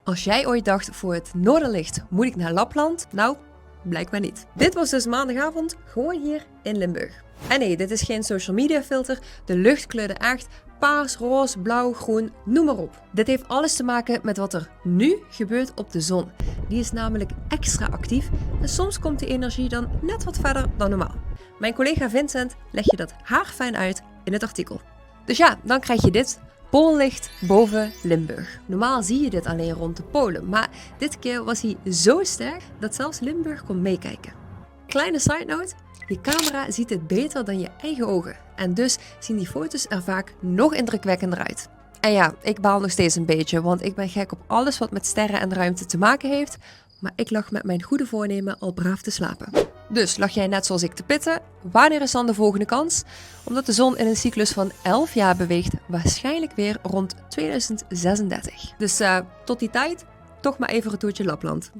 Als jij ooit dacht voor het noorderlicht moet ik naar Lapland, nou, blijkbaar niet. Dit was dus maandagavond, gewoon hier in Limburg. En nee, dit is geen social media filter, de lucht kleurde echt paars, roze, blauw, groen, noem maar op. Dit heeft alles te maken met wat er nu gebeurt op de zon. Die is namelijk extra actief en soms komt de energie dan net wat verder dan normaal. Mijn collega Vincent legt je dat haarfijn uit in het artikel. Dus ja, dan krijg je dit. Poollicht boven Limburg. Normaal zie je dit alleen rond de polen, maar dit keer was hij zo sterk dat zelfs Limburg kon meekijken. Kleine side note, je camera ziet het beter dan je eigen ogen en dus zien die foto's er vaak nog indrukwekkender uit. En ja, ik baal nog steeds een beetje, want ik ben gek op alles wat met sterren en ruimte te maken heeft, maar ik lag met mijn goede voornemen al braaf te slapen. Dus lag jij net zoals ik te pitten? Wanneer is dan de volgende kans? Omdat de zon in een cyclus van 11 jaar beweegt, waarschijnlijk weer rond 2036. Dus tot die tijd, toch maar even een toertje Lapland.